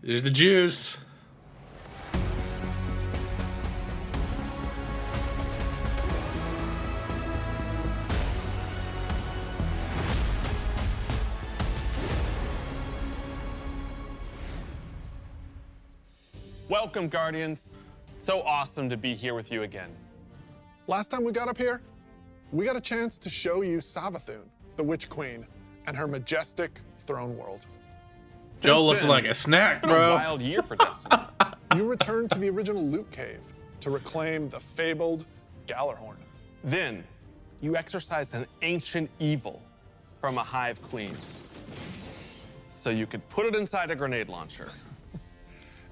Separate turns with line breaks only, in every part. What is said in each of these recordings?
There's the juice.
Welcome, Guardians. So awesome to be here with you again.
Last time we got up here, we got a chance to show you Savathun, the Witch Queen, and her majestic throne world.
Joe looking like a snack,
It's been
bro.
a wild year for Destiny.
You returned to the original loot cave to reclaim the fabled Gallarhorn.
Then, you exorcised an ancient evil from a hive queen, so you could put it inside a grenade launcher.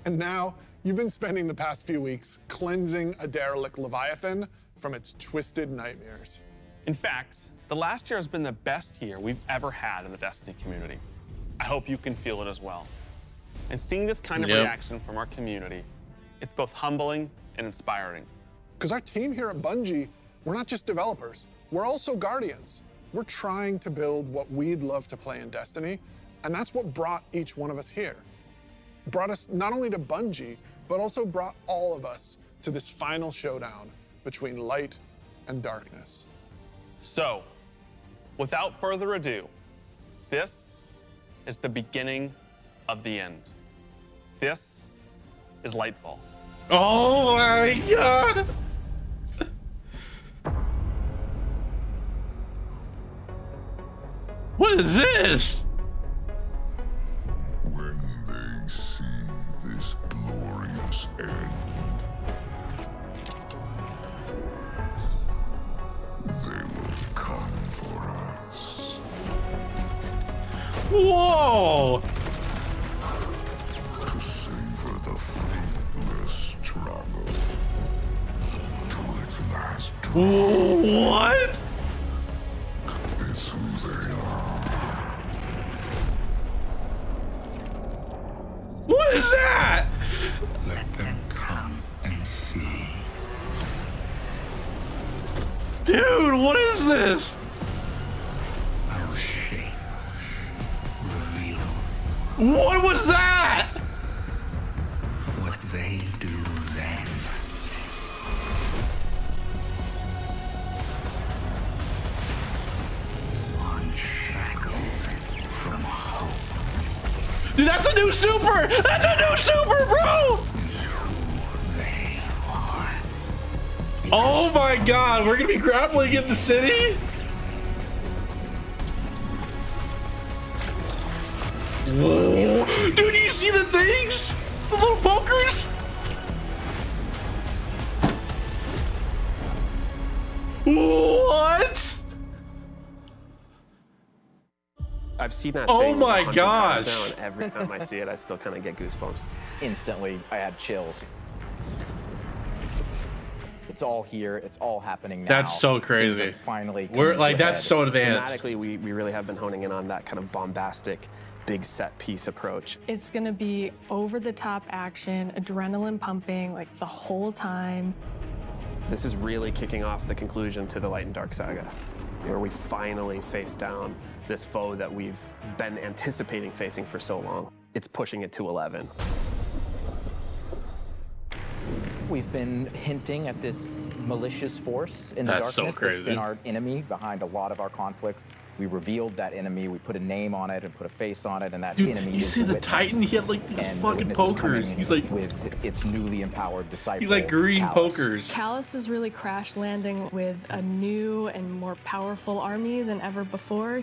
And now, you've been spending the past few weeks cleansing a derelict Leviathan from its twisted nightmares.
In fact, the last year has been the best year we've ever had in the Destiny community. I hope you can feel it as well. And seeing this kind of reaction from our community, it's both humbling and inspiring.
Because our team here at Bungie, we're not just developers, we're also guardians. We're trying to build what we'd love to play in Destiny, and that's what brought each one of us here. Brought us not only to Bungie, but also brought all of us to this final showdown between light and darkness.
So, without further ado, this is the beginning of the end. This is Lightfall.
Oh my god! What is this?
When they see this glorious end, they will come for us.
Whoa!
To savor the fruitless struggle to its last drop.
What?
It's who they are.
What is that?
Let them come and see.
Dude, what is this?
Our shape reveal
What was that?
what they do then. Unshackled from hope
Dude, that's a new super! That's a new super, bro!
is who they are.
Oh my god, we're gonna be grappling in the city? Whoa. Dude, you see the things? The little pokers? What?
I've seen that
Oh
thing
my
100 times now,
gosh.
and every time I see it, I still kind of get goosebumps.
Instantly, I had chills. It's all here. It's all happening now.
That's so
Things
crazy.
are finally
We're
coming
like,
to a
that's
head.
so advanced.
Thematically, we really have been honing in on that kind of bombastic, big set piece approach.
It's gonna be over-the-top action, adrenaline pumping, like the whole time.
This is really kicking off the conclusion to the Light and Dark saga, where we finally face down this foe that we've been anticipating facing for so long. It's pushing it to 11.
We've been hinting at this malicious force in the
That's so
darkness
crazy.
that's been our enemy behind a lot of our conflicts. We revealed that enemy, we put a name on it and put a face on it, and that
Dude,
enemy
you
is
see the
Witness.
Titan? He had like these
And the
fucking
Witness is
pokers.
coming
He's like,
with its newly empowered disciple.
he like green
Callus.
pokers.
Callus is really crash landing with a new and more powerful army than ever before.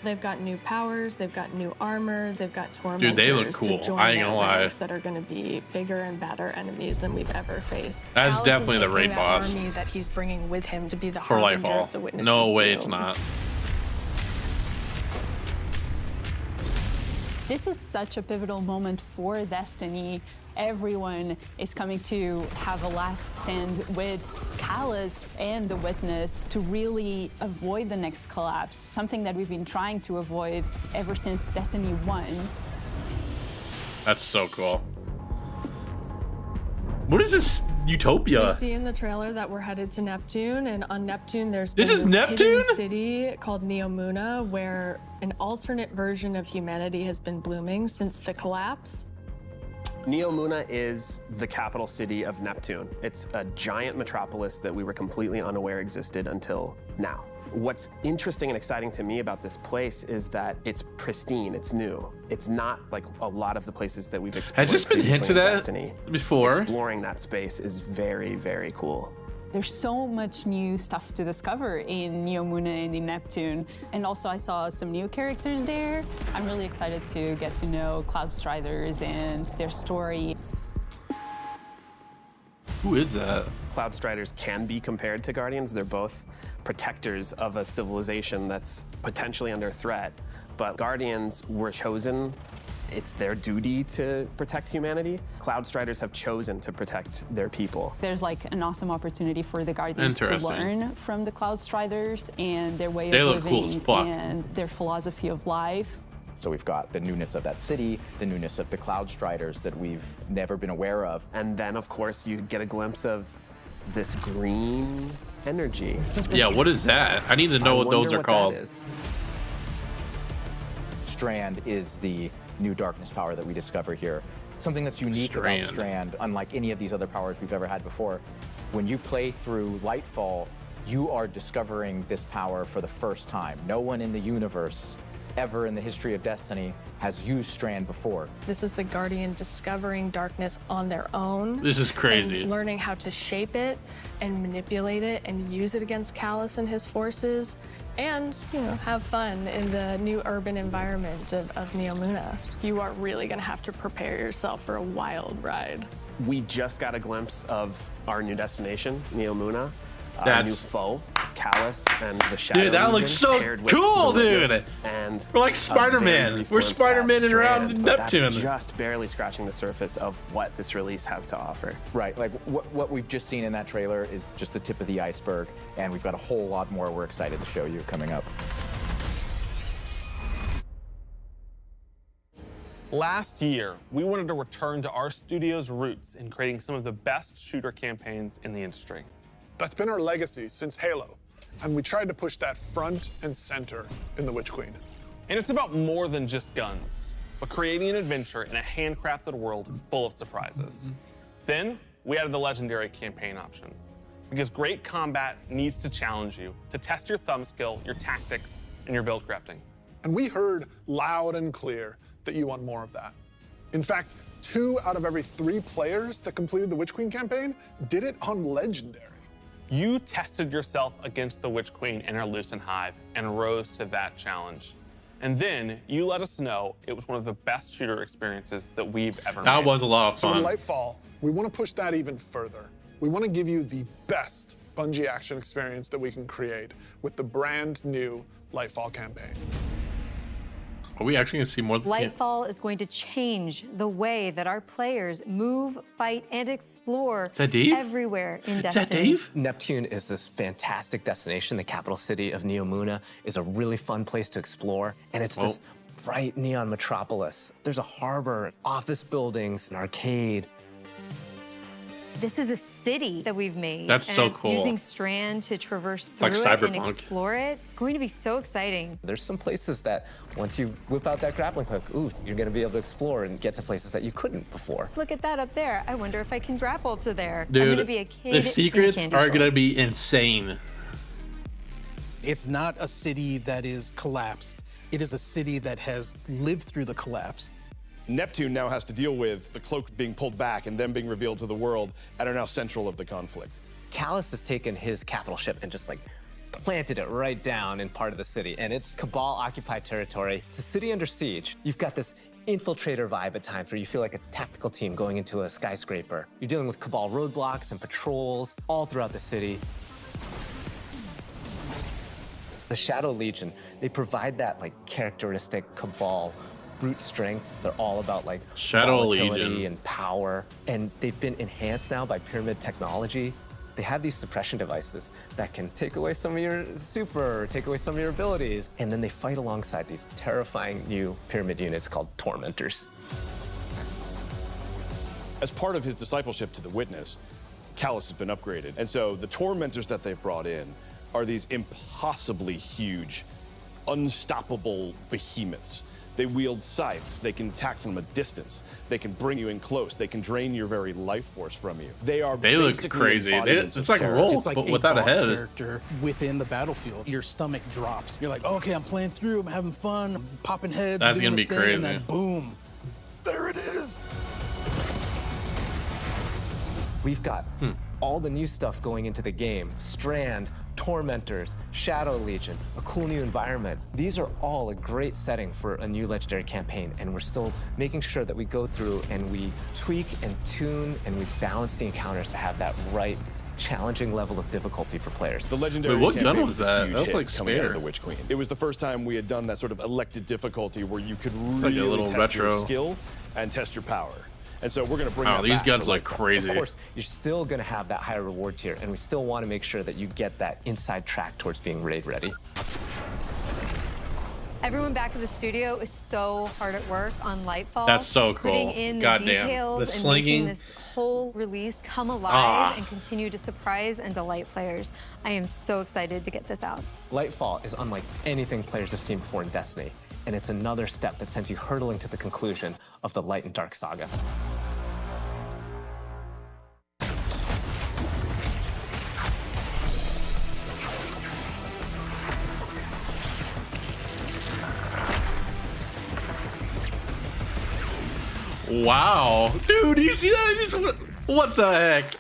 They've got new powers, they've got new armor, they've got tormentors
Dude, they look cool.
to join
I ain't gonna
their
lie.
ranks that are going to be bigger and badder enemies than we've ever faced.
That's
Callus
definitely
is
the
taking
raid
that
boss
army that he's bringing with him to be the
For
harbinger
Lightfall.
of the Witness's
No way it's
doom.
not.
This is such a pivotal moment for Destiny. Everyone is coming to have a last stand with Callus and the Witness to really avoid the next collapse, something that we've been trying to avoid ever since Destiny 1.
That's so cool. What is this utopia?
We see in the trailer that we're headed to Neptune, and on Neptune there's
This
been
is
this
Neptune?
hidden city called Neomuna, where an alternate version of humanity has been blooming since the collapse.
Neomuna is the capital city of Neptune. It's a giant metropolis that we were completely unaware existed until now. What's interesting and exciting to me about this place is that it's pristine, it's new. It's not like a lot of the places that we've explored.
Has this been hinted at
Destiny.
before?
Exploring that space is very, very cool.
There's so much new stuff to discover in Neomuna and in Neptune. And also I saw some new characters there. I'm really excited to get to know Cloudstriders and their story.
Who is that?
Cloudstriders can be compared to Guardians. They're both protectors of a civilization that's potentially under threat. But Guardians were chosen. It's their duty to protect humanity. Cloudstriders have chosen to protect their people.
There's like an awesome opportunity for the Guardians to learn from the Cloudstriders and their way of living and their philosophy of life.
So we've got the newness of that city, the newness of the Cloudstriders that we've never been aware of.
And then, of course, you get a glimpse of this green energy.
Yeah, what is that? I need to know what those are called.
Strand is the new darkness power that we discover here. Something that's unique about Strand, unlike any of these other powers we've ever had before. When you play through Lightfall, you are discovering this power for the first time. No one in the universe ever in the history of Destiny has used Strand before.
This is the Guardian discovering darkness on their own.
This is crazy.
And learning how to shape it and manipulate it and use it against Callus and his forces. And, you know, have fun in the new urban environment of Neomuna. You are really gonna have to prepare yourself for a wild ride.
We just got a glimpse of our new destination, Neomuna. Our new foe, Callus, and the Shadow
Dude, that looks so cool, dude!
And
we're like Spider-Man. We're Spider-Man and around Neptune.
That's just barely scratching the surface of what this release has to offer.
Right, like what we've just seen in that trailer is just the tip of the iceberg, and we've got a whole lot more we're excited to show you coming up.
Last year, we wanted to return to our studio's roots in creating some of the best shooter campaigns in the industry.
That's been our legacy since Halo, and we tried to push that front and center in The Witch Queen.
And it's about more than just guns, but creating an adventure in a handcrafted world full of surprises. Then, we added the legendary campaign option, because great combat needs to challenge you, to test your thumb skill, your tactics, and your build crafting.
And we heard loud and clear that you want more of that. In fact, 2 out of every 3 players that completed the Witch Queen campaign did it on Legendary.
You tested yourself against the Witch Queen and her Lucent Hive and rose to that challenge. And then you let us know it was one of the best shooter experiences that we've ever made.
That was a lot of fun.
So in Lightfall, we want to push that even further. We want to give you the best Bungie action experience that we can create with the brand new Lightfall campaign.
Are we actually going to see more?
Lightfall is going to change the way that our players move, fight, and explore everywhere in Destiny.
Is that Dave?
Neptune is this fantastic destination. The capital city of Neomuna is a really fun place to explore, and it's this bright neon metropolis. There's a harbor, office buildings, an arcade.
This is a city that we've made.
That's so cool.
Using Strand to traverse through
it
and explore it. It's going to be so exciting.
There's some places that once you whip out that grappling hook, ooh, you're gonna be able to explore and get to places that you couldn't before.
Look at that up there. I wonder if I can grapple to there.
Dude,
I'm gonna be a kid
the secrets are gonna be insane.
It's not a city that is collapsed. It is a city that has lived through the collapse.
Neptune now has to deal with the cloak being pulled back and them being revealed to the world and are now central of the conflict.
Callus has taken his capital ship and just like planted it right down in part of the city, and it's Cabal-occupied territory. It's a city under siege. You've got this infiltrator vibe at times where you feel like a tactical team going into a skyscraper. You're dealing with Cabal roadblocks and patrols all throughout the city. The Shadow Legion, they provide that like characteristic Cabal brute strength. They're all about like
Shadow
volatility
Legion
and power, and they've been enhanced now by pyramid technology. They have these suppression devices that can take away some of your super, take away some of your abilities, and then they fight alongside these terrifying new pyramid units called Tormentors.
As part of his discipleship to the Witness, Callus has been upgraded, and so the Tormentors that they've brought in are these impossibly huge, unstoppable behemoths They wield scythes. They can attack from a distance. They can bring you in close. They can drain your very life force from you. They
look crazy. It's like a role,
it's like
but
a
without a
boss
head.
character within the battlefield. Your stomach drops. You're like, okay, I'm playing through. I'm having fun. I'm popping heads.
That's
doing
gonna be
this thing,
crazy.
And then boom, there it is.
We've got all the new stuff going into the game. Strand, Tormentors, Shadow Legion, a cool new environment. These are all a great setting for a new Legendary campaign, and we're still making sure that we go through and we tweak and tune and we balance the encounters to have that right challenging level of difficulty for players.
The Legendary
Wait, what
campaign
gun was that?
a huge
That looked
hit
like
coming out of
Spare.
the Witch Queen. It was the first time we had done that sort of elected difficulty where you could
Like
really
a little
test
retro.
your skill and test your power. And so we're going to bring that
These
back
guns
for
look
Lightfall.
crazy.
Of course, you're still going to have that higher reward tier, and we still want to make sure that you get that inside track towards being raid ready.
Everyone back in the studio is so hard at work on Lightfall.
That's so cool.
Putting in the
Goddamn.
details
The
and
slinging.
making this whole release come alive and continue to surprise and delight players. I am so excited to get this out.
Lightfall is unlike anything players have seen before in Destiny, and it's another step that sends you hurtling to the conclusion of the Light and Dark saga.
Wow, dude, you see that? What the heck?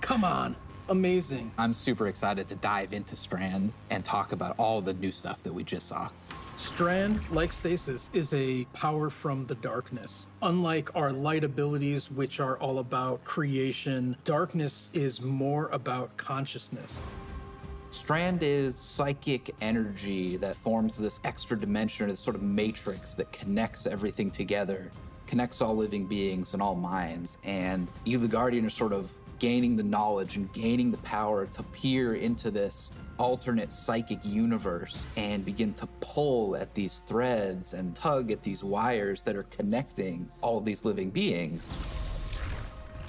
Come on. Amazing.
I'm super excited to dive into Strand and talk about all the new stuff that we just saw.
Strand, like Stasis, is a power from the darkness. Unlike our light abilities, which are all about creation, darkness is more about consciousness.
Strand is psychic energy that forms this extra dimension, or this sort of matrix that connects everything together, connects all living beings and all minds. And you, the Guardian, are sort of gaining the knowledge and gaining the power to peer into this alternate psychic universe and begin to pull at these threads and tug at these wires that are connecting all of these living beings.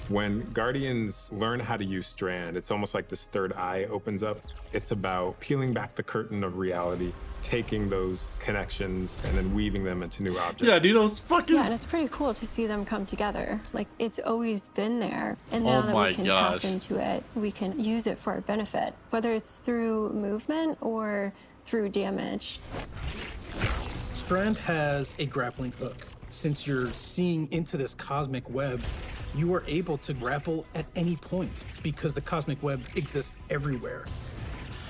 When Guardians learn how to use Strand, it's almost like this third eye opens up. It's about peeling back the curtain of reality, taking those connections and then weaving them into new objects.
Yeah, dude, those fucking...
Yeah, and it's pretty cool to see them come together. Like, it's always been there. And now that we can tap into it, we can use it for our benefit, whether it's through movement or through damage.
Strand has a grappling hook. Since you're seeing into this cosmic web, you are able to grapple at any point because the cosmic web exists everywhere.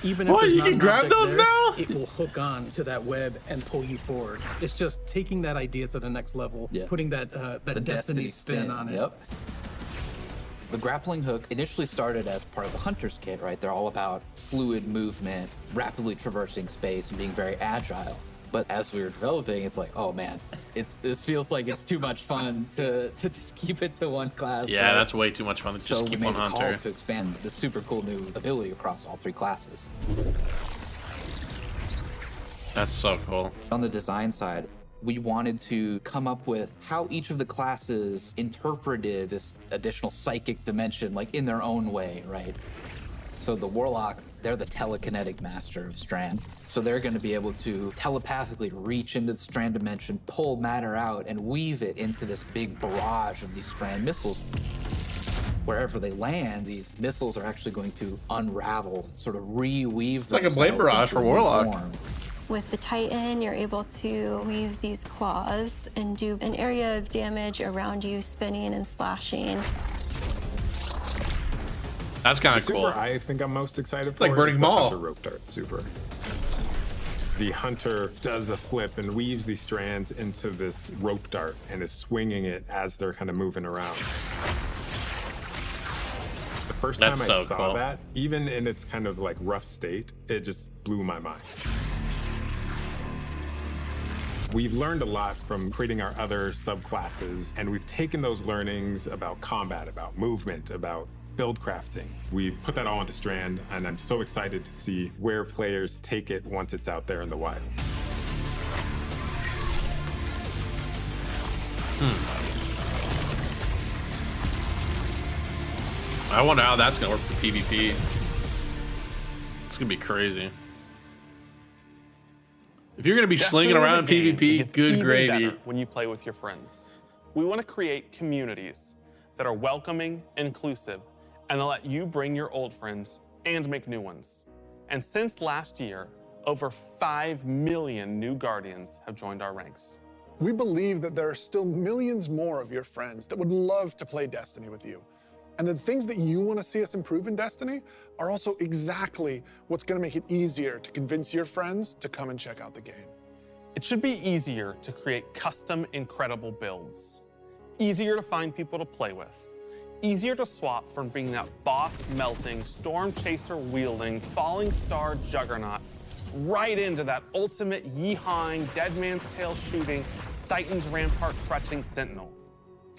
Even if
What,
there's
you
not
can
an
grab
object
those
there,
now?
it will hook on to that web and pull you forward. It's just taking that idea to the next level, putting that
The
Destiny spin on it.
Yep. The grappling hook initially started as part of the Hunter's Kit, right? They're all about fluid movement, rapidly traversing space, and being very agile. But as we were developing, it's like, oh man, this feels like it's too much fun to just keep it to one class.
Yeah,
right?
that's way too much fun to just keep one
So we made a
Hunter.
call to expand this super cool new ability across all 3 classes.
That's so cool.
On the design side, we wanted to come up with how each of the classes interpreted this additional psychic dimension, like in their own way, right? So the Warlock, they're the telekinetic master of Strand. So they're going to be able to telepathically reach into the Strand dimension, pull matter out, and weave it into this big barrage of these Strand missiles. Wherever they land, these missiles are actually going to unravel, sort of reweave.
It's like a blade barrage for Warlock.
With the Titan, you're able to weave these claws and do an area of damage around you, spinning and slashing.
That's kind of
The
cool.
super I think I'm most excited for
like Burning
is the
Maul.
Hunter rope dart super. The Hunter does a flip and weaves these strands into this rope dart and is swinging it as they're kind of moving around. The first
That's
time
so
I saw
cool.
that, even in its kind of like rough state, it just blew my mind. We've learned a lot from creating our other subclasses, and we've taken those learnings about combat, about movement, about build crafting. We've put that all into Strand, and I'm so excited to see where players take it once it's out there in the wild.
I wonder how that's gonna work for PvP. It's gonna be crazy. If you're going to be
Destiny
slinging
is a
around
game that
PvP,
gets
good
even
gravy.
better when you play with your friends. We want to create communities that are welcoming, inclusive, and that let you bring your old friends and make new ones. And since last year, over 5 million new Guardians have joined our ranks.
We believe that there are still millions more of your friends that would love to play Destiny with you. And the things that you want to see us improve in Destiny are also exactly what's going to make it easier to convince your friends to come and check out the game.
It should be easier to create custom, incredible builds. Easier to find people to play with. Easier to swap from being that boss-melting, storm-chaser-wielding, falling star juggernaut right into that ultimate yeehawing, dead man's tail shooting, Titan's rampart crutching sentinel.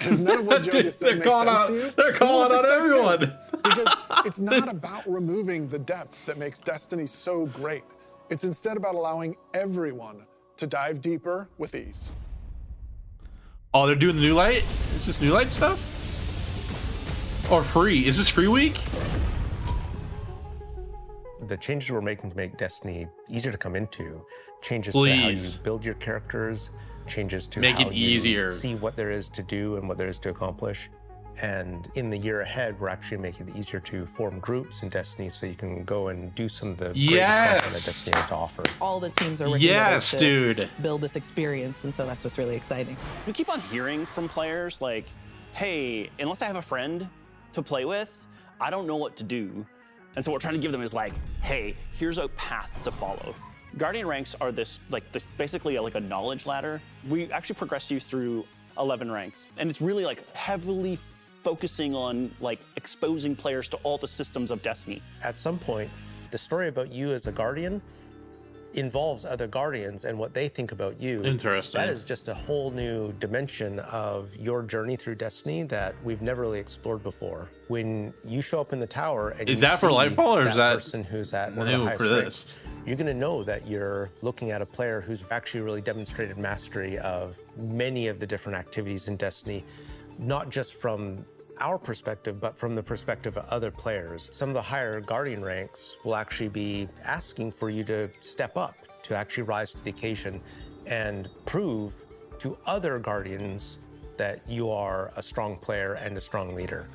And none of what Joe just said makes sense to you.
They're calling out everyone.
Because it's not about removing the depth that makes Destiny so great. It's instead about allowing everyone to dive deeper with ease.
Oh, they're doing the new light? Is this new light stuff? Or free? Is this free week?
The changes we're making to make Destiny easier to come into, changes
Please.
to how you build your characters, changes to
Make
how
it
you
easier.
see what there is to do and what there is to accomplish. And in the year ahead, we're actually making it easier to form groups in Destiny so you can go and do some of the greatest content that Destiny has to offer.
All the teams are working together to
dude.
build this experience, and so that's what's really exciting.
We keep on hearing from players like, hey, unless I have a friend to play with, I don't know what to do. And so what we're trying to give them is like, hey, here's a path to follow. Guardian ranks are basically like a knowledge ladder. We actually progress you through 11 ranks, and it's really like heavily focusing on like exposing players to all the systems of Destiny.
At some point, the story about you as a Guardian involves other Guardians and what they think about you.
Interesting.
That is just a whole new dimension of your journey through Destiny that we've never really explored before. When you show up in the tower and
Is
you
that for
see
Lightfall, or is that
person who's at one of the
new
highest
for
ranks,
this?
you're going to know that you're looking at a player who's actually really demonstrated mastery of many of the different activities in Destiny, not just from our perspective, but from the perspective of other players. Some of the higher Guardian ranks will actually be asking for you to step up, to actually rise to the occasion and prove to other Guardians that you are a strong player and a strong leader.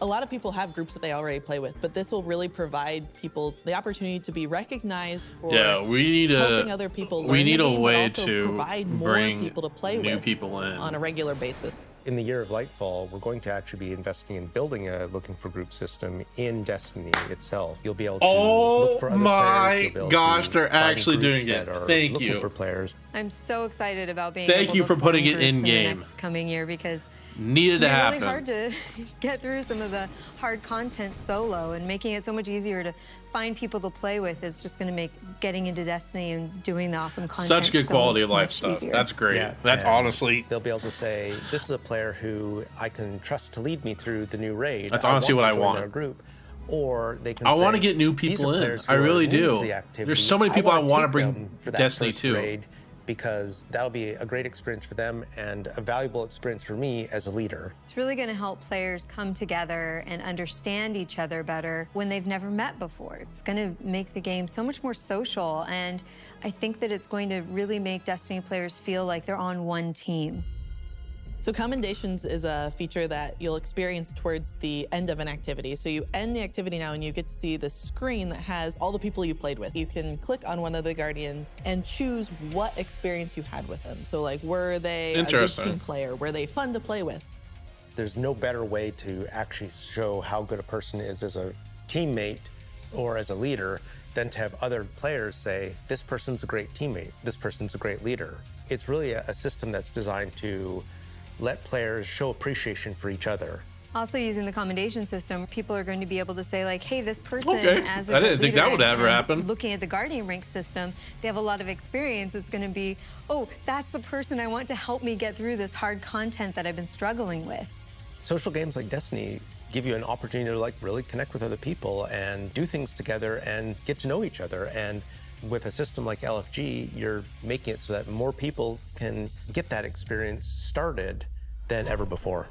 A lot of people have groups that they already play with, but this will really provide people the opportunity to be recognized for helping other people learn
we need
the
a
game,
way
but also
to
provide more
bring
people to play
new
with
people in.
on a regular basis.
In the year of Lightfall, we're going to actually be investing in building a looking for group system in Destiny itself. You'll be able to look for other players. You'll be able
gosh,
to
they're
find
actually
groups
doing it.
that are
Thank
looking
you.
for players.
I'm so excited about being
Thank
able
you
to
for putting
form
it
groups
in
the
game.
next coming year, because
Needed to
it's
happen.
really hard to get through some of the hard content solo, and making it so much easier to find people to play with is just going to make getting into Destiny and doing the awesome content
Such good
so
quality of life
much
stuff.
easier.
That's great.
Yeah,
That's
and
honestly.
They'll be able to say, this is a player who I can trust to lead me through the new raid.
That's honestly what I
join
want.
their group. Or they can
I
say,
want to get new
"These
people
are
in.
players
I
who are
really
new to
do.
the activity.
There's so many people I want to
take
bring
them for that
Destiny
first
to.
raid, because that'll be a great experience for them and a valuable experience for me as a leader.
It's really going to help players come together and understand each other better when they've never met before. It's going to make the game so much more social, and I think that it's going to really make Destiny players feel like they're on one team.
So commendations is a feature that you'll experience towards the end of an activity. So you end the activity now and you get to see the screen that has all the people you played with. You can click on one of the Guardians and choose what experience you had with them. So like, were they a good team player? Were they fun to play with?
There's no better way to actually show how good a person is as a teammate or as a leader than to have other players say, this person's a great teammate, this person's a great leader. It's really a system that's designed to let players show appreciation for each other.
Also, using the commendation system, people are going to be able to say, like, hey, this person as a
I didn't think that would
leader,
ever
and
happen.
Looking at the Guardian rank system, they have a lot of experience. It's going to be, oh, that's the person I want to help me get through this hard content that I've been struggling with.
Social games like Destiny give you an opportunity to like really connect with other people and do things together and get to know each other. And with a system like LFG, you're making it so that more people can get that experience started than ever before.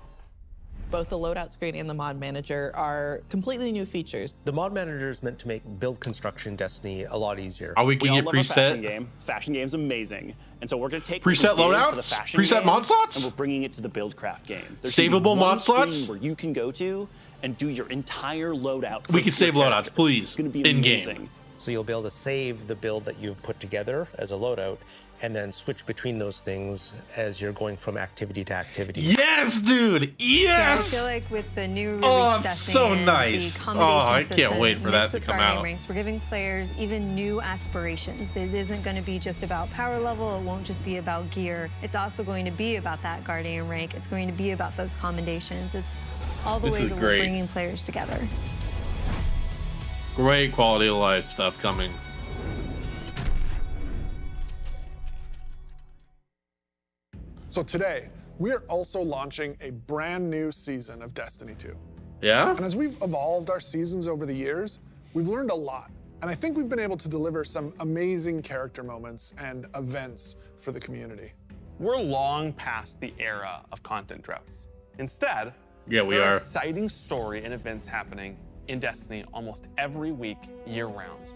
both the loadout screen and the mod manager are completely new features.
The mod manager is meant to make build construction in Destiny a lot easier.
Are we
all
getting a
love our fashion
preset?
game. Fashion game's amazing. And so we're going to take
Preset
what we did for the
loadouts?
fashion
Preset
game,
mod slots?
and we're bringing it to the Buildcraft game. There's gonna be
Savable
one
mod slots?
screen where you can go to and do your entire loadout.
We can
with your
save loadouts,
character.
please,
It's going to be
in
amazing.
game.
So you'll be able to save the build that you've put together as a loadout, and then switch between those things as you're going from activity to activity.
Yes, dude. Yes.
Yeah, I feel like with the new release
Oh,
of
it's
Destiny
so
and
nice.
the commendation
I can't
system
wait for that
mixed
to
with
come
Guardian
out.
Ranks, we're giving players even new aspirations. It isn't going to be just about power level. It won't just be about gear. It's also going to be about that Guardian rank. It's going to be about those commendations. It's all the
This
ways
is
that
great.
we're bringing players together.
Great quality of life stuff coming.
So today, we are also launching a brand new season of Destiny 2.
Yeah?
And as we've evolved our seasons over the years, we've learned a lot. And I think we've been able to deliver some amazing character moments and events for the community.
We're long past the era of content droughts. Instead,
Yeah, we
there
are.
exciting story and events happening in Destiny almost every week, year-round.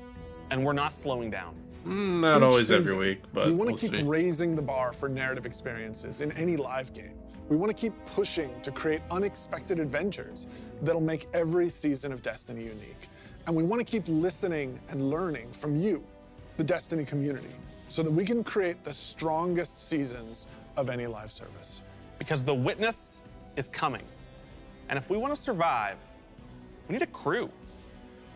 And we're not slowing down.
Not
Each
always every
season,
week, but
we want
we'll
to keep
see.
raising the bar for narrative experiences in any live game. We want to keep pushing to create unexpected adventures that'll make every season of Destiny unique. And we want to keep listening and learning from you, the Destiny community, so that we can create the strongest seasons of any live service.
Because the witness is coming. And if we want to survive, we need a crew.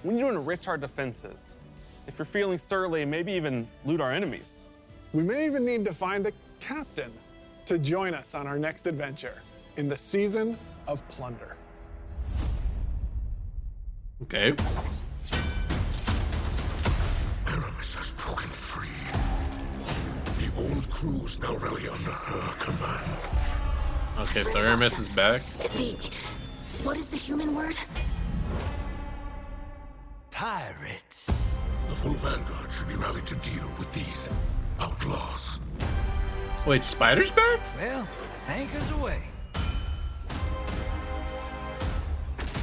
We need to enrich our defenses. If you're feeling surly, maybe even loot our enemies.
We may even need to find a captain to join us on our next adventure in the season of Plunder.
Okay.
Aramis has broken free. The old crew's now rally under her command.
Okay, so Aramis is back.
What is the human word?
Pirates. The full vanguard should be rallied to deal with these outlaws.
Wait, Spider's back?
Well, anchors away.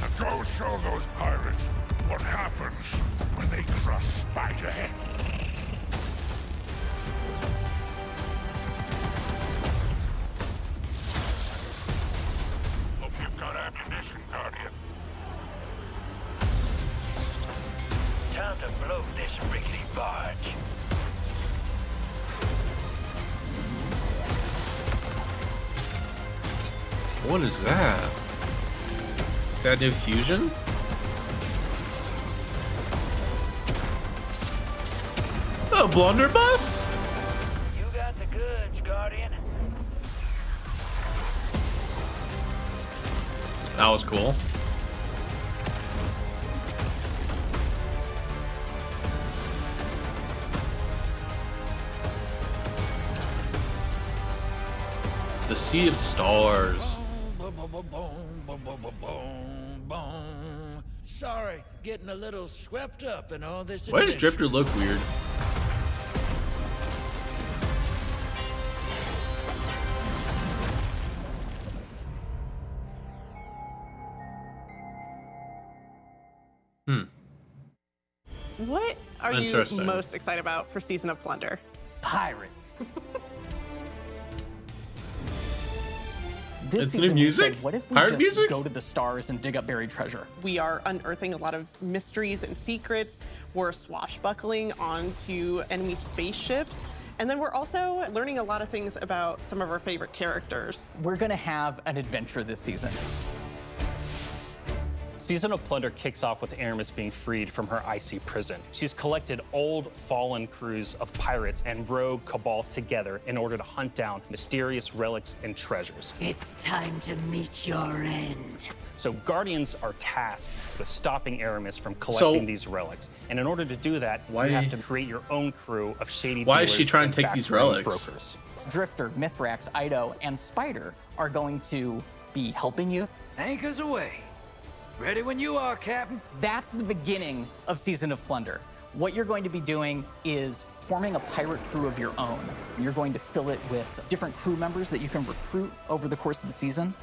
And go show those pirates what happens when they crush Spiderhead. Hope you've got ammunition, Guardian.
Time to blow this rickety barge.
What is that? That new fusion? A blunderbuss?
You got the goods, Guardian.
That was cool. The Sea of Stars.
Sorry, getting a little swept up in all this.
Why does
adventure.
Drifter look weird?
What are you
Interesting.
most excited about for Season of Plunder?
Pirates.
This
It's new
season we
music?
said, what if we
Pirate
just
music?
go to the stars and dig up buried treasure?
We are unearthing a lot of mysteries and secrets. We're swashbuckling onto enemy spaceships. And then we're also learning a lot of things about some of our favorite characters.
We're gonna have an adventure this season.
Season of Plunder kicks off with Aramis being freed from her icy prison. She's collected old, fallen crews of pirates and rogue cabal together in order to hunt down mysterious relics and treasures.
It's time to meet your end.
So Guardians are tasked with stopping Aramis from collecting these relics. And in order to do that,
Why-
you have to create your own crew of shady
Why is she
dealers
trying
and
to take these
backroom
relics?
brokers.
Drifter, Mithrax, Ido, and Spider are going to be helping you.
Anchors away. Ready when you are, Captain.
That's the beginning of Season of Plunder. What you're going to be doing is forming a pirate crew of your own. You're going to fill it with different crew members that you can recruit over the course of the season.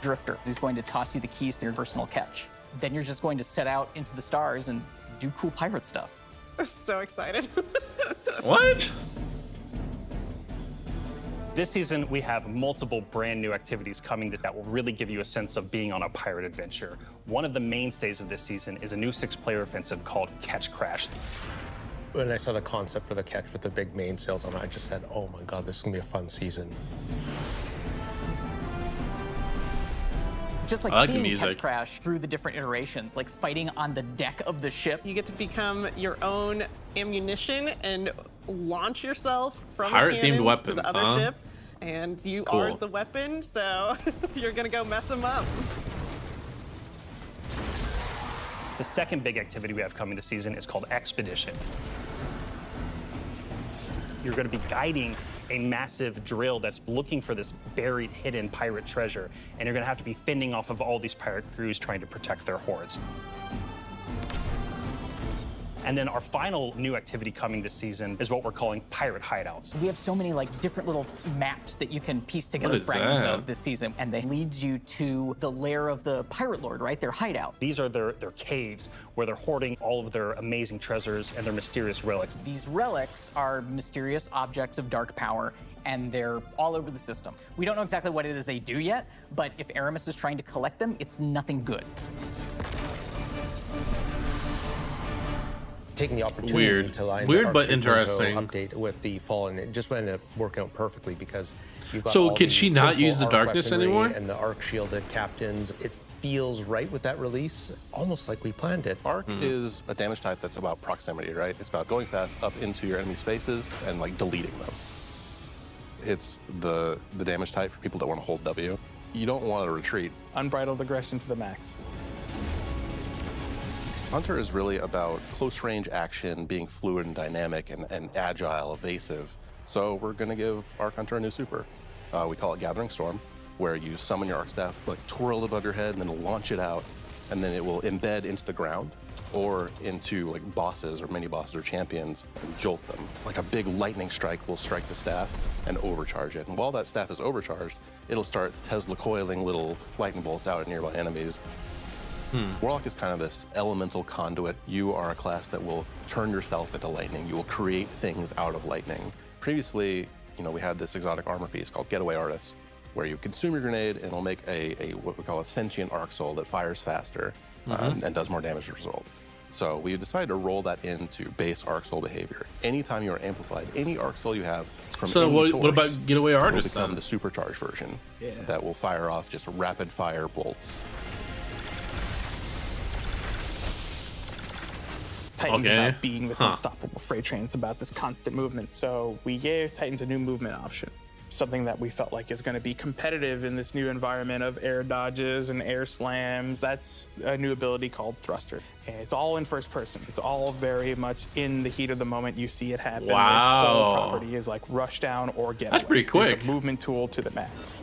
drifter. He's going to toss you the keys to your personal catch. Then you're just going to set out into the stars and do cool pirate stuff.
So excited.
What?
This season, we have multiple brand new activities coming that will really give you a sense of being on a pirate adventure. One of the mainstays of this season is a new 6-player offensive called Catch Crash.
When I saw the concept for the catch with the big mainsails on it, I just said, oh my God, this is gonna be a fun season.
Just like seeing Catch Crash through the different iterations, like fighting on the deck of the ship.
You get to become your own ammunition and launch yourself from
Pirate-themed
the cannon
weapons,
to the other
huh?
ship. And you
Cool.
are the weapon, so you're gonna go mess them up.
The second big activity we have coming this season is called Expedition. You're going to be guiding a massive drill that's looking for this buried, hidden pirate treasure, and you're going to have to be fending off of all these pirate crews trying to protect their hoards. And then our final new activity coming this season is what we're calling pirate hideouts.
We have so many like different little maps that you can piece together
What is
fragments
that?
of this season, and they lead you to the lair of the pirate lord, right? Their hideout.
These are their caves where they're hoarding all of their amazing treasures and their mysterious relics.
These relics are mysterious objects of dark power, and they're all over the system. We don't know exactly what it is they do yet, but if Aramis is trying to collect them, it's nothing good.
Taking the opportunity
Weird.
to line
Weird
the
but
Arc 3.0
interesting.
update with the fall, and it just ended up working out perfectly because you've got
So
all
can
the
she not
simple
use the
arc
darkness
weaponry
anymore?
and the arc shielded captains. It feels right with that release, almost like we planned it.
Arc is a damage type that's about proximity, right? It's about going fast up into your enemy's faces and like deleting them. It's the damage type for people that want to hold W. You don't want to retreat.
Unbridled aggression to the max.
Hunter is really about close range action, being fluid and dynamic and agile, evasive. So we're going to give Arc Hunter a new super. We call it Gathering Storm, where you summon your Arc Staff, like twirl it above your head and then launch it out, and then it will embed into the ground or into like bosses or mini bosses or champions and jolt them. Like a big lightning strike will strike the staff and overcharge it. And while that staff is overcharged, it'll start Tesla coiling little lightning bolts out at nearby enemies. Warlock is kind of this elemental conduit. You are a class that will turn yourself into lightning. You will create things out of lightning. Previously, we had this exotic armor piece called Getaway Artist, where you consume your grenade and it'll make a what we call a sentient arc soul that fires faster and does more damage as a result. So we decided to roll that into base arc soul behavior. Anytime you are amplified, any arc soul you have from any source,
what about Getaway Artist
will become
then?
the supercharged version that will fire off just rapid fire bolts.
Titan's about being this unstoppable freight train. It's about this constant movement. So we gave Titans a new movement option, something that we felt like is going to be competitive in this new environment of air dodges and air slams. That's a new ability called Thruster. And it's all in first person. It's all very much in the heat of the moment. You see it happen.
Wow.
Its whole property is like rush down or get
That's
away.
pretty quick.
It's a movement tool to the max.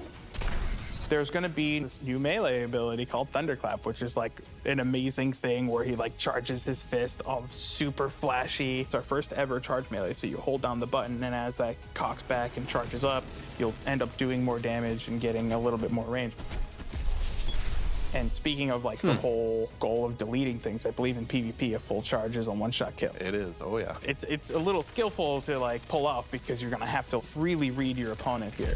There's going to be this new melee ability called Thunderclap, which is like an amazing thing where he like charges his fist all super flashy. It's our first ever charge melee, so you hold down the button, and as that cocks back and charges up, you'll end up doing more damage and getting a little bit more range. And speaking of like the whole goal of deleting things, I believe in PvP a full charge is a one-shot kill.
It is, oh yeah.
It's a little skillful to like pull off because you're gonna have to really read your opponent here.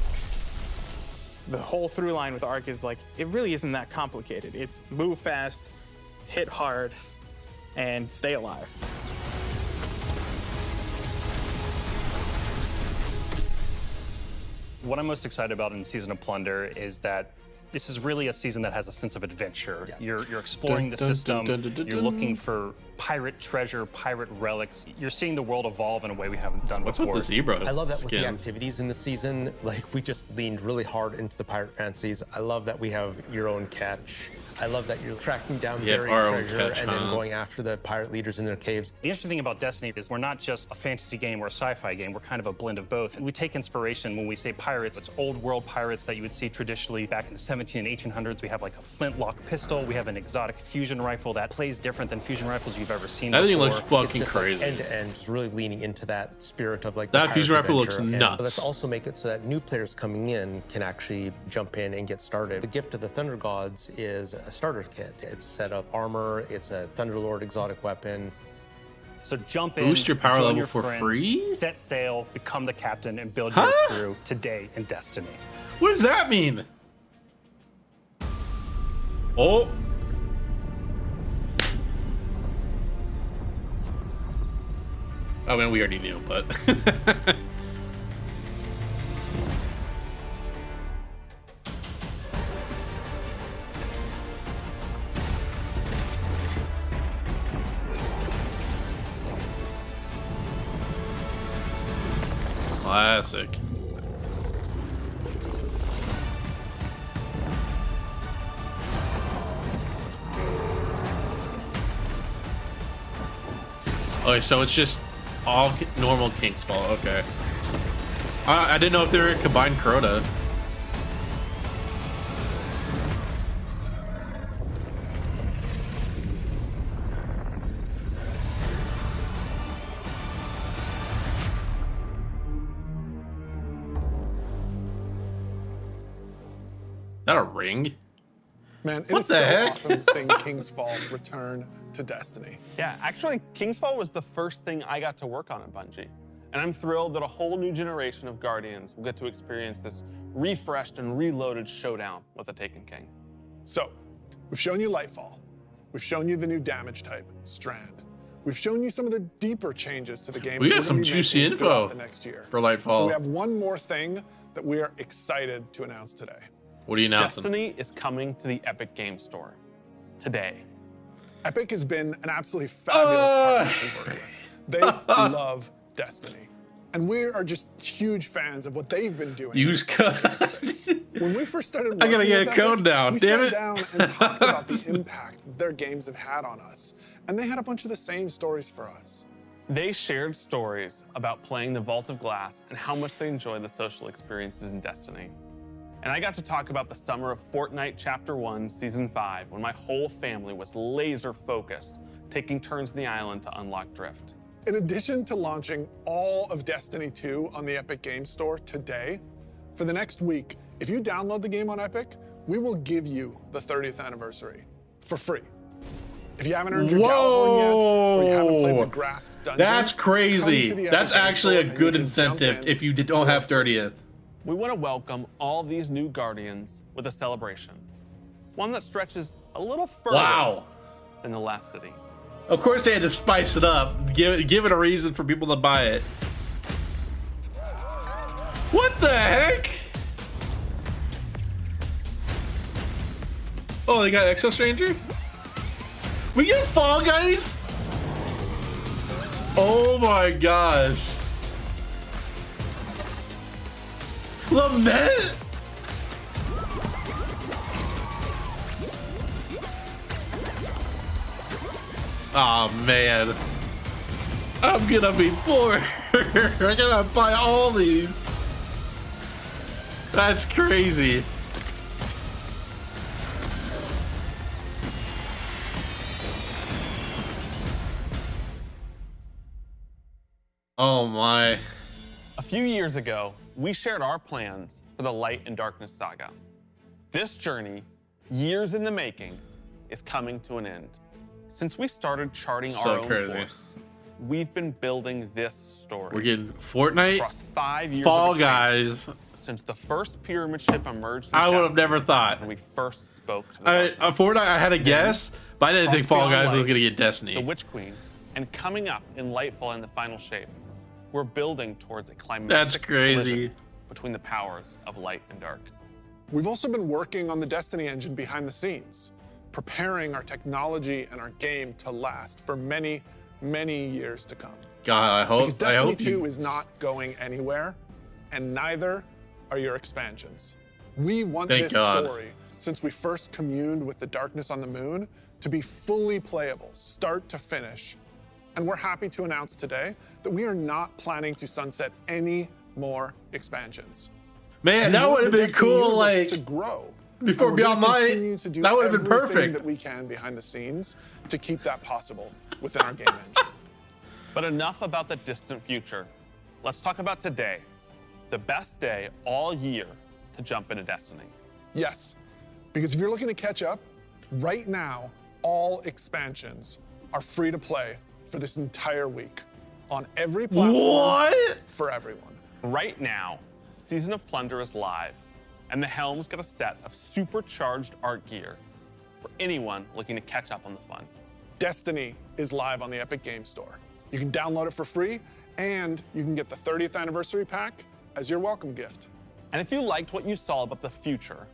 The whole through line with Arc is like, it really isn't that complicated. It's move fast, hit hard, and stay alive.
What I'm most excited about in Season of Plunder is that this is really a season that has a sense of adventure. You're exploring the system, you're looking for pirate treasure, pirate relics. You're seeing the world evolve in a way we haven't done before.
What's with the zebra
I love that with the
skins?
activities in the season, like we just leaned really hard into the pirate fancies. I love that we have your own catch. I love that you're tracking down
Yeah,
buried
our own
treasure
catch,
and then
huh?
going after the pirate leaders in their caves.
The interesting thing about Destiny is we're not just a fantasy game or a sci-fi game. We're kind of a blend of both. And we take inspiration when we say pirates. It's old world pirates that you would see traditionally back in the 17 and 1800s. We have like a flintlock pistol. We have an exotic fusion rifle that plays different than fusion rifles you've ever seen
That thing
before.
looks fucking
Just
crazy.
Like end to end, just really leaning into that spirit of like
That
the
fusion
pirate
rifle looks
adventure.
nuts.
But let's also make it so that new players coming in can actually jump in and get started. The gift of the Thunder Gods is a starter kit. It's a set of armor. It's a Thunderlord exotic weapon.
So jump in,
Boost your power
join
level
your
for
friends,
free?
set sail, become the captain, and build
Huh?
your crew today in Destiny.
What does that mean? Oh. I mean, we already knew, but. Classic. Okay, so it's just all normal King's Fall. Okay. I didn't know if they were combined Crota. That a ring?
Man, it
What
is
the
so
heck?
awesome seeing King's Fall return to Destiny.
Yeah, actually, King's Fall was the first thing I got to work on at Bungie. And I'm thrilled that a whole new generation of Guardians will get to experience this refreshed and reloaded showdown with the Taken King.
So, we've shown you Lightfall. We've shown you the new damage type, Strand. We've shown you some of the deeper changes to the game.
We
that
got
we're
some
gonna be
juicy
making
info
throughout the next year.
for Lightfall.
But we have one more thing that we are excited to announce today.
What are you announcing?
Destiny is coming to the Epic Game Store today.
Epic has been an absolutely fabulous partner to work with. They love Destiny. And we are just huge fans of what they've been doing.
Use code.
When we first started
I
working
gotta get
with
a
Epic,
code down,
we
damn
sat
it.
down and talked about the impact that their games have had on us. And they had a bunch of the same stories for us.
They shared stories about playing the Vault of Glass and how much they enjoy the social experiences in Destiny. And I got to talk about the summer of Fortnite Chapter 1, Season 5, when my whole family was laser focused, taking turns in the island to unlock Drift.
In addition to launching all of Destiny 2 on the Epic Games Store today, for the next week, if you download the game on Epic, we will give you the 30th anniversary for free. If you haven't earned your Gallahorn yet, or you haven't played the Grasp Dungeon,
That's
come to
crazy.
the
That's
Epic Games
actually
Store
a
and
good
you can jump
incentive
in
if you don't have 30th.
We want to welcome all these new Guardians with a celebration. One that stretches a little further than the last city.
Of course they had to spice it up. Give it a reason for people to buy it. What the heck? Oh, they got Exo Stranger? We get Fall Guys? Oh my gosh. Lament? Oh man. I'm gonna be poor. I gotta buy all these. That's crazy. Oh my.
A few years ago, we shared our plans for the Light and Darkness saga. This journey, years in the making, is coming to an end. Since we started charting our own course, we've been building this story.
We're getting Fortnite,
across 5 years
Fall
of
Guys.
Since the first pyramid ship emerged.
I would have never thought.
When we first spoke to the
Fortnite, I had a guess, but I didn't think Fall Guys was gonna get
The
Destiny.
Witch Queen, and coming up in Lightfall in the final shape, we're building towards a climactic
That's crazy.
collision between the powers of light and dark.
We've also been working on the Destiny engine behind the scenes, preparing our technology and our game to last for many, many years to come.
God, I hope.
Because Destiny 2
you.
is not going anywhere, and neither are your expansions. We want
Thank
this
God.
story since we first communed with the darkness on the moon to be fully playable, start to finish. And we're happy to announce today that we are not planning to sunset any more expansions.
Man, that would have been cool, like,
to grow.
Before Beyond Light, that would have been perfect.
That we can behind the scenes to keep that possible within our game engine.
But enough about the distant future. Let's talk about today, the best day all year to jump into Destiny.
Yes, because if you're looking to catch up, right now, all expansions are free to play for this entire week on every platform for everyone.
Right now, Season of Plunder is live, and the Helm's got a set of supercharged art gear for anyone looking to catch up on the fun.
Destiny is live on the Epic Game Store. You can download it for free, and you can get the 30th anniversary pack as your welcome gift.
And if you liked what you saw about the future,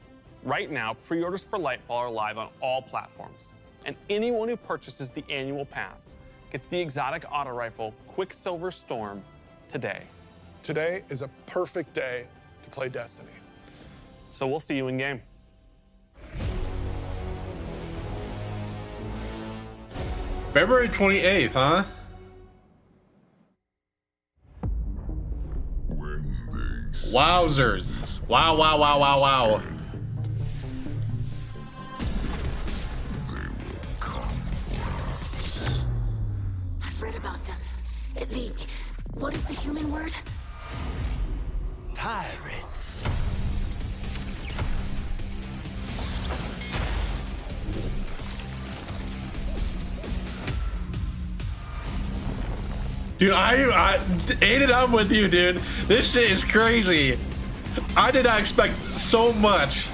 right now, pre-orders for Lightfall are live on all platforms. And anyone who purchases the annual pass gets the exotic auto rifle Quicksilver Storm today.
Today is a perfect day to play Destiny.
So we'll see you in game.
February 28th, huh? Wowzers. Wow, wow, wow, wow, wow.
I've read about them. What is the human word?
Pirates.
Dude, Aiden, I'm with you, dude. This shit is crazy. I did not expect so much.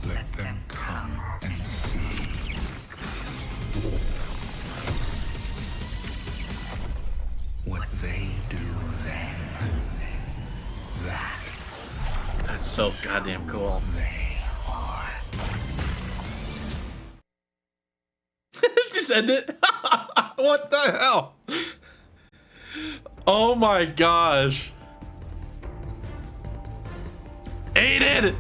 Let them come and see. What they do then.
That's so goddamn cool. Just end it. What the hell? Oh my gosh. Aiden!